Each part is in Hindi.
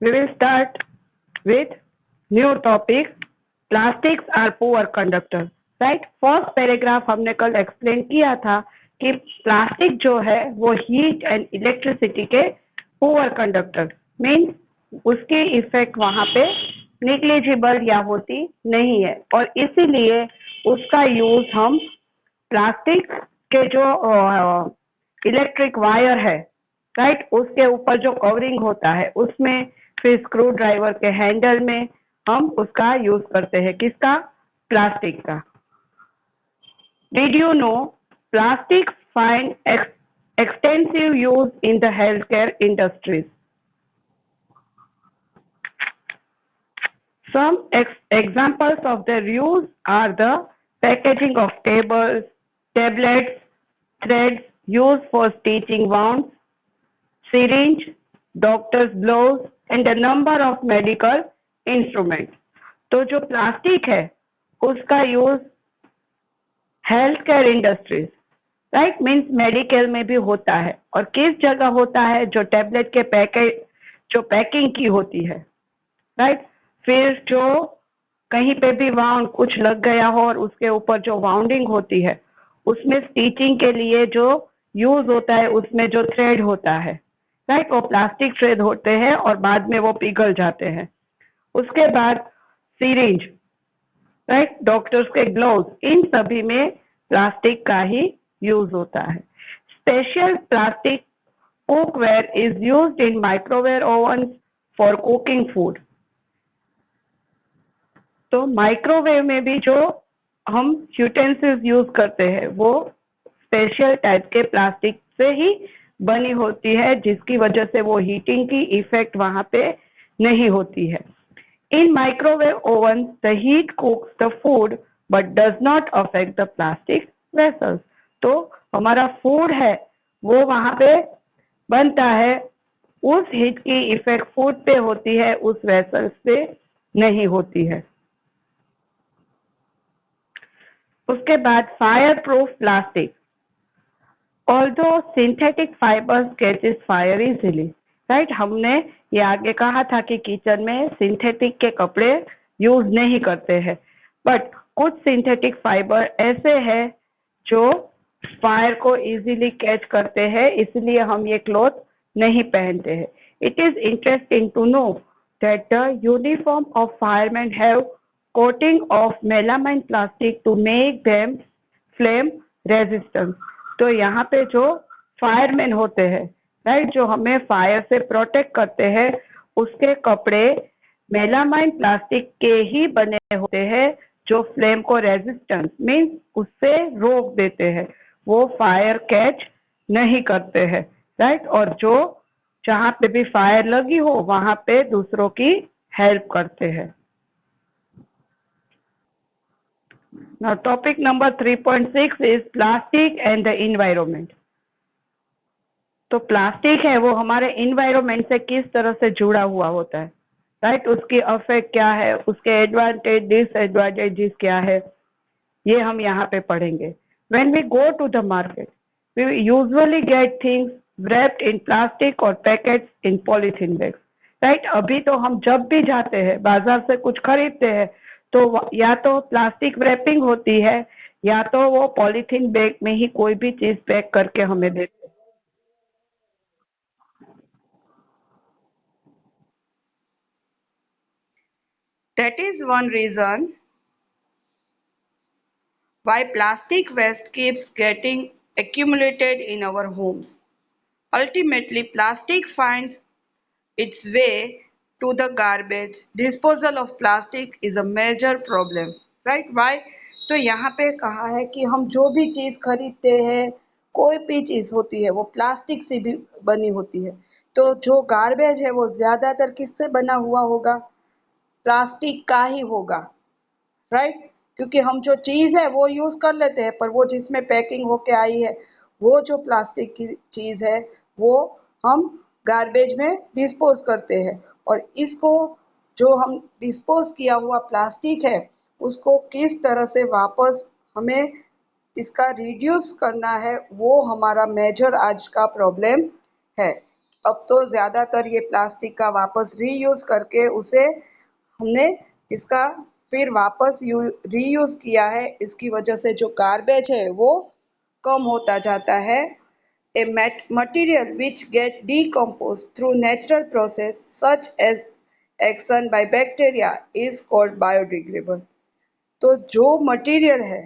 We will start with new topic. Plastics are poor conductor. Right, first paragraph हमने कल एक्सप्लेन किया था कि प्लास्टिक जो है वो हीट एंड इलेक्ट्रिसिटी के पुअर कंडक्टर मीन्स उसकी इफेक्ट वहां पे निग्लिजिबल या होती नहीं है और इसीलिए उसका यूज हम प्लास्टिक के जो इलेक्ट्रिक वायर है राइट उसके ऊपर जो कवरिंग होता है उसमें फिर स्क्रू ड्राइवर के हैंडल में हम उसका यूज करते हैं किसका प्लास्टिक का Did you know plastics find extensive use in the healthcare industries? Some examples of their use are the packaging of tables, tablets, threads used for stitching wounds, syringe, doctor's gloves, and a number of medical instruments. तो जो प्लास्टिक है उसका use health care industries right means medical में भी होता है और किस जगह होता है जो टैबलेट के जो पैकिंग की होती है राइट फिर जो कहीं पे भी वाउंड कुछ लग गया हो और उसके ऊपर जो वाउंडिंग होती है उसमें स्टिचिंग के लिए जो यूज होता है उसमें जो थ्रेड होता है राइट वो प्लास्टिक थ्रेड होते हैं और बाद में वो पिघल जाते हैं उसके बाद सीरिंज राइट डॉक्टर्स के ग्लोव्स इन सभी में प्लास्टिक का ही यूज होता है special plastic cookware is used in microwave oven for cooking food तो माइक्रोवेव में भी जो हम यूटेंसिल्स यूज करते हैं वो स्पेशल टाइप के प्लास्टिक से ही बनी होती है जिसकी वजह से वो हीटिंग की इफेक्ट वहां पे नहीं होती है In microwave ovens, the heat cooks the food but does not affect the plastic vessels. तो हमारा फूड है वो वहां पे बनता है उस हीट की इफेक्ट फूड पे होती है उस वेसल्स पे नहीं होती है उसके बाद fire proof plastic although synthetic fibres catches fire easily right हमने ये आगे कहा था कि किचन में सिंथेटिक के कपड़े यूज नहीं करते हैं बट कुछ सिंथेटिक फाइबर ऐसे हैं जो फायर को इजीली कैच करते हैं इसलिए हम ये क्लॉथ नहीं पहनते हैं it is interesting to know that the uniform of fireman have coating of melamine plastic to make them flame resistance तो यहाँ पे जो फायरमैन होते हैं राइट जो हमें फायर से प्रोटेक्ट करते हैं उसके कपड़े मेलामाइन प्लास्टिक के ही बने होते हैं जो फ्लेम को रेजिस्टेंस मीन्स उससे रोक देते हैं वो फायर कैच नहीं करते हैं राइट और जो जहाँ पे भी फायर लगी हो वहां पे दूसरों की हेल्प करते हैं Now topic number 3.6 is plastic and the environment. तो प्लास्टिक है वो हमारे इन्वायरमेंट से किस तरह से जुड़ा हुआ होता है राइट उसकी अफेक्ट क्या है उसके एडवांटेज डिसएडवांटेजेस क्या है ये हम यहाँ पे पढ़ेंगे when we go to the market we usually get things wrapped in plastic or packets in polythene bags right अभी तो हम जब भी जाते हैं बाजार से कुछ खरीदते हैं तो या तो प्लास्टिक रैपिंग होती है या तो वो पॉलीथीन बैग में ही कोई भी चीज पैक करके हमें देते हैं That is one reason why plastic waste keeps getting accumulated in our homes. Ultimately, plastic finds its way to the garbage. Disposal of plastic is a major problem. Right? Why? तो यहाँ पे कहा है कि हम जो भी चीज़ खरीदते हैं कोई भी चीज़ होती है वो प्लास्टिक से भी बनी होती है तो जो गार्बेज है वो ज़्यादातर किससे बना हुआ होगा प्लास्टिक का ही होगा राइट क्योंकि हम जो चीज़ है वो यूज़ कर लेते हैं पर वो जिसमें पैकिंग होके आई है वो जो प्लास्टिक की चीज़ है वो हम गार्बेज में डिस्पोज करते हैं और इसको जो हम डिस्पोज किया हुआ प्लास्टिक है उसको किस तरह से वापस हमें इसका रिड्यूस करना है वो हमारा मेजर आज का प्रॉब्लम है अब तो ज़्यादातर ये प्लास्टिक का वापस रीयूज़ करके उसे हमने इसका फिर वापस रीयूज़ किया है। इसकी वजह से जो गार्बेज है वो कम होता जाता है। A material which get decomposed through natural process such as action by bacteria is called biodegradable। तो जो मटेरियल है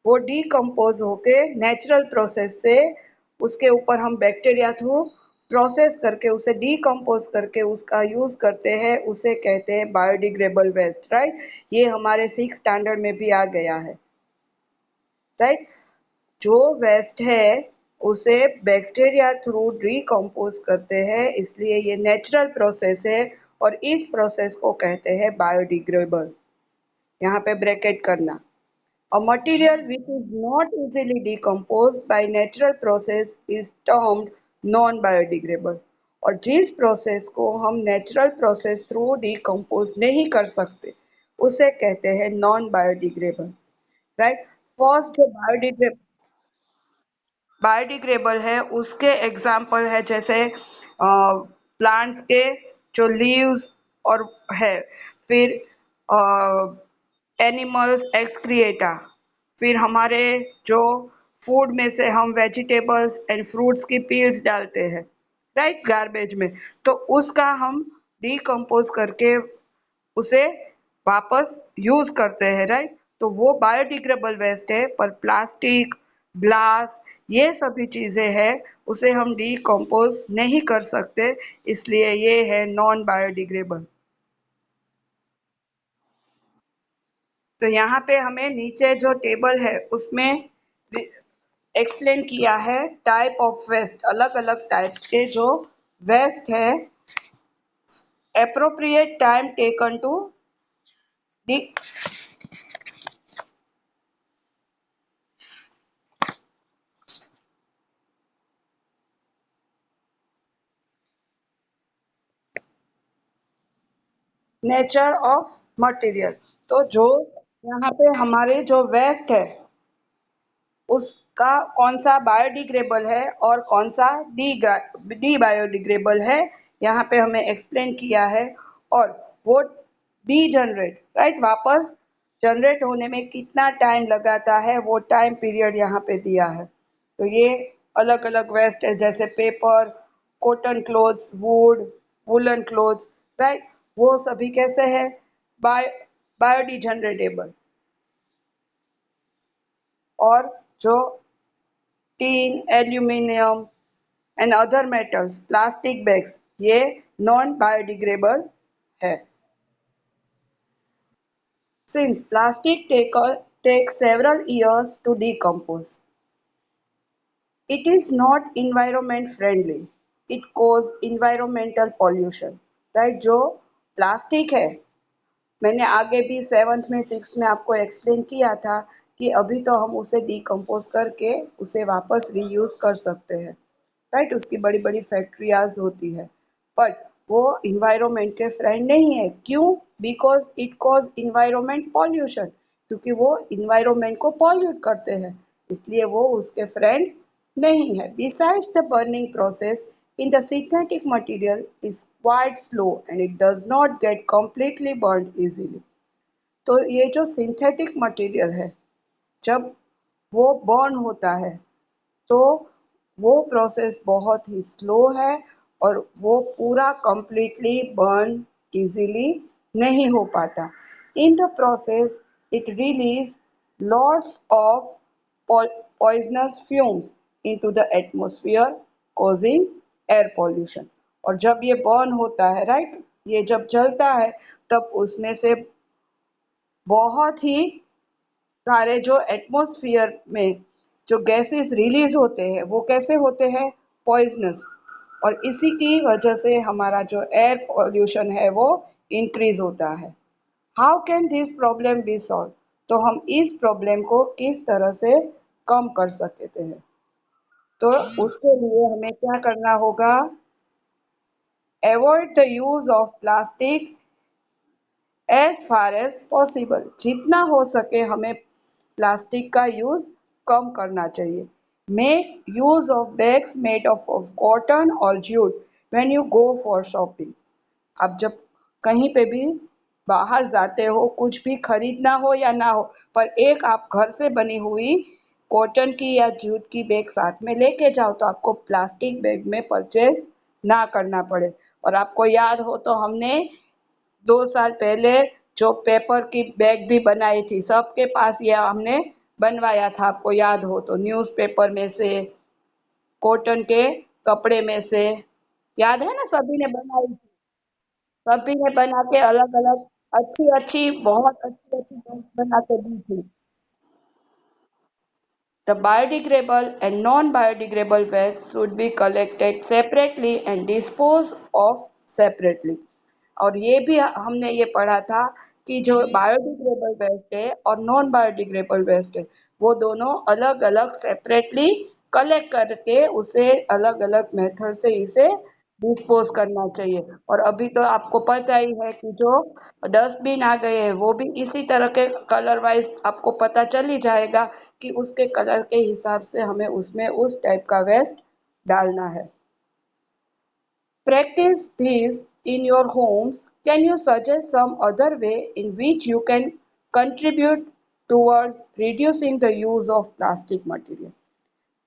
वो डिकम्पोज होके नेचुरल प्रोसेस से उसके ऊपर हम बैक्टीरिया थ्रू प्रोसेस करके उसे डिकम्पोज करके उसका यूज़ करते हैं, उसे कहते हैं बायोडिग्रेडेबल वेस्ट, राइट। ये हमारे 6 स्टैंडर्ड में भी आ गया है, राइट। जो वेस्ट है उसे बैक्टीरिया थ्रू डिकम्पोज करते हैं, इसलिए ये नेचुरल प्रोसेस है और इस प्रोसेस को कहते हैं बायोडिग्रेडेबल। यहाँ पे ब्रैकेट करना। A material which is not easily decomposed by natural process is termed non-biodegradable। और जिस प्रोसेस को हम नेचुरल प्रोसेस थ्रू डिकम्पोज नहीं कर सकते उसे कहते हैं नॉन बायोडिग्रेडेबल, राइट। फर्स्ट जो बायोडिग्रेडेबल है उसके एग्जाम्पल है जैसे प्लांट्स के जो लीव्स और है, फिर एनिमल्स एक्सक्रिएटा, फिर हमारे जो फूड में से हम वेजिटेबल्स एंड फ्रूट्स की पील्स डालते हैं, राइट, गार्बेज में, तो उसका हम डिकम्पोज करके उसे वापस यूज करते हैं, राइट। तो वो बायोडिग्रेडेबल वेस्ट है। पर प्लास्टिक, ग्लास, ये सभी चीज़ें हैं उसे हम डिकम्पोज नहीं कर सकते, इसलिए ये है नॉन बायोडिग्रेडेबल। तो यहाँ पे हमें नीचे जो टेबल है उसमें एक्सप्लेन किया है टाइप ऑफ वेस्ट, अलग अलग टाइप्स के जो वेस्ट है। Appropriate time taken to the nature of material. तो जो यहाँ पे हमारे जो वेस्ट है उसका कौन सा बायोडिग्रेडेबल है और कौन सा डी बायोडिग्रेडेबल है, यहाँ पे हमें एक्सप्लेन किया है। और वो डी जनरेट, राइट, वापस जनरेट होने में कितना टाइम लगाता है वो टाइम पीरियड यहाँ पे दिया है। तो ये अलग अलग वेस्ट है जैसे paper, cotton clothes, would, woollen clothes, right, वो सभी कैसे है बायोडिजनरेटेबल। और जो tin, aluminium and other metals, plastic bags, ये नॉन बायोडिग्रेडेबल है। Since plastic takes several years to decompose, it is not environment friendly. It causes environmental pollution, right? जो प्लास्टिक है, मैंने आगे भी 7th में 6th में आपको एक्सप्लेन किया था कि अभी तो हम उसे डिकम्पोज करके उसे वापस रीयूज़ कर सकते हैं, राइट। उसकी बड़ी बड़ी फैक्ट्रियाज होती है, बट वो इन्वायरमेंट के फ्रेंड नहीं है। क्यों? Because it cause environment pollution, क्योंकि वो इन्वायरमेंट को पॉल्यूट करते हैं, इसलिए वो उसके फ्रेंड नहीं है। Besides the burning process in the synthetic material is quite slow and it does not get completely burned easily। तो ये जो सिंथेटिक मटेरियल है जब वो बर्न होता है तो वो प्रोसेस बहुत ही स्लो है और वो पूरा कंप्लीटली बर्न इजीली नहीं हो पाता। In the process it release lots of poisonous fumes into the atmosphere causing air pollution. और जब ये बर्न होता है, राइट, ये जब जलता है तब उसमें से बहुत ही सारे जो एटमॉस्फेयर में जो गैसेस रिलीज होते हैं वो कैसे होते हैं? पॉइजनस। और इसी की वजह से हमारा जो एयर पॉल्यूशन है वो इंक्रीज होता है। How can this problem be solve? तो हम इस प्रॉब्लम को किस तरह से कम कर सकते हैं? तो उसके लिए हमें क्या करना होगा? Avoid the use of plastic as far as possible. जितना हो सके हमें प्लास्टिक का यूज़ कम करना चाहिए। Make use of bags made of cotton or jute when you go for shopping. आप जब कहीं पे भी बाहर जाते हो, कुछ भी खरीदना हो या ना हो, पर एक आप घर से बनी हुई कॉटन की या जूट की बैग साथ में लेके जाओ तो आपको प्लास्टिक बैग में परचेज ना करना पड़े। और आपको याद हो तो हमने 2 साल पहले जो पेपर की बैग भी बनाई थी, सबके पास ये हमने बनवाया था, आपको याद हो तो, न्यूज़पेपर में से, कॉटन के कपड़े में से, याद है ना, सभी ने बनाई थी। सभी ने बना के अलग अलग अच्छी अच्छी, बहुत अच्छी अच्छी बैग बना के दी थी। The biodegradable and non-biodegradable waste should be collected separately and disposed of separately. और ये भी हमने ये पढ़ा था कि जो बायोडिग्रेडेबल वेस्ट है और नॉन बायोडिग्रेडेबल वेस्ट है, वो दोनों अलग अलग सेपरेटली कलेक्ट करके उसे अलग अलग मेथड से इसे डिस्पोज करना चाहिए। और अभी तो आपको पता ही है कि जो डस्टबिन आ गए हैं वो भी इसी तरह के कलर वाइज आपको पता चल ही जाएगा कि उसके कलर के हिसाब से हमें उसमें उस टाइप का वेस्ट डालना है। Practice these in your homes. Can you suggest some other way in which you can contribute towards reducing the use of plastic material?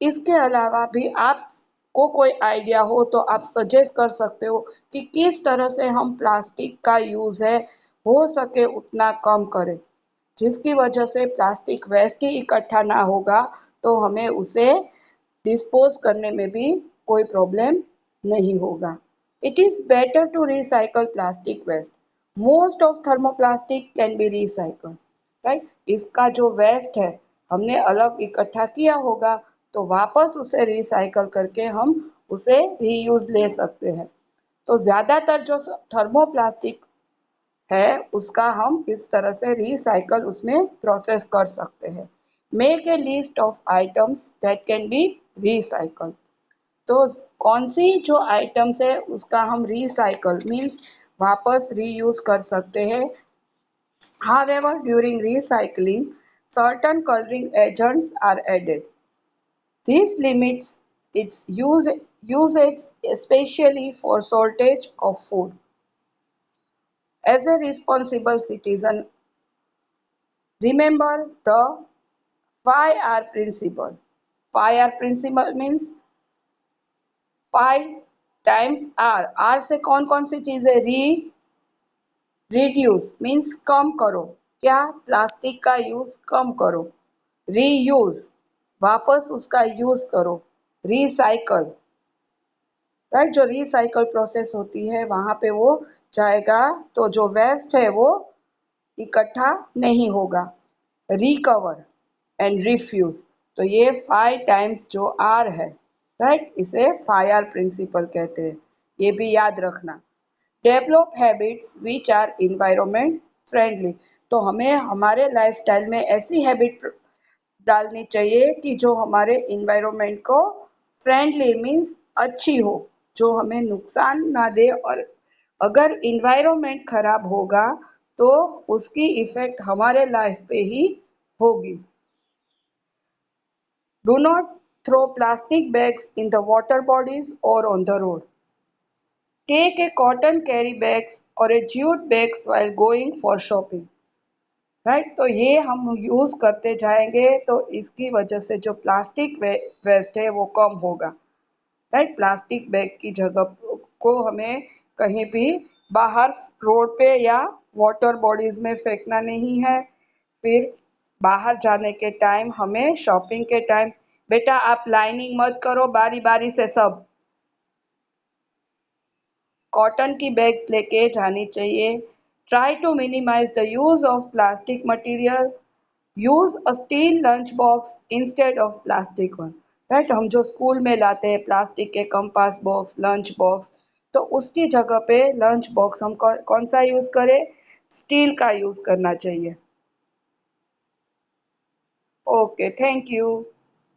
इसके अलावा भी आपको कोई आइडिया हो तो आप सजेस्ट कर सकते हो कि किस तरह से हम प्लास्टिक का यूज़ है हो सके उतना कम करें, जिसकी वजह से प्लास्टिक वेस्ट ही इकट्ठा ना होगा तो हमें उसे डिस्पोज करने में भी कोई प्रॉब्लम नहीं होगा। It is better to recycle plastic waste. Most of thermoplastic can be recycle, right. इसका जो वेस्ट है हमने अलग इकट्ठा किया होगा तो वापस उसे रिसाइकल करके हम उसे रीयूज ले सकते हैं। तो ज़्यादातर जो थर्मोप्लास्टिक है उसका हम इस तरह से रिसाइकल उसमें प्रोसेस कर सकते हैं। Make a list of items that can be recycle. तो कौन सी जो आइटम्स है उसका हम रिसाइकल मीन्स वापस रीयूज कर सकते हैं। However, during recycling, certain coloring agents are added. This limits its usage especially for shortage of food. As a responsible citizen, remember the 5R principle. 5R principle means 5 times R. R से कौन कौन सी चीजें रिड्यूस मीन्स कम करो, क्या प्लास्टिक का यूज कम करो। रीयूज वापस उसका यूज करो। रिसाइकल, राइट, जो रिसाइकल प्रोसेस होती है वहां पे वो जाएगा तो जो वेस्ट है वो इकट्ठा नहीं होगा। रिकवर एंड रिफ्यूज, तो ये 5 टाइम्स जो आर है, राइट, इसे 5R प्रिंसिपल कहते हैं, ये भी याद रखना। Develop habits which are environment friendly, तो हमें हमारे लाइफस्टाइल में ऐसी हैबिट डालनी चाहिए कि जो हमारे इन्वायरमेंट को फ्रेंडली मीन्स अच्छी हो, जो हमें नुकसान ना दे। और अगर इन्वायरमेंट खराब होगा तो उसकी इफेक्ट हमारे लाइफ पे ही होगी। Do not throw plastic bags in the water bodies और on the road. Take a cotton carry bags or a jute bags while going for shopping. Right, तो ये हम यूज़ करते जाएंगे तो इसकी वजह से जो प्लास्टिक वेस्ट है वो कम होगा। राइट, प्लास्टिक बैग की जगह को हमें कहीं भी बाहर रोड पे या वाटर बॉडीज में फेंकना नहीं है। फिर बाहर जाने के टाइम हमें शॉपिंग के टाइम, बेटा आप लाइनिंग मत करो बारी बारी से, सब कॉटन की बैग्स लेके जानी चाहिए। Try to minimise the use of plastic material. Use a steel lunch box instead of plastic one. Right, हम जो स्कूल में लाते हैं प्लास्टिक के कंपास बॉक्स, लंच बॉक्स, तो उसकी जगह पे लंच बॉक्स हम कौन सा यूज करें, स्टील का यूज करना चाहिए। Okay, thank you.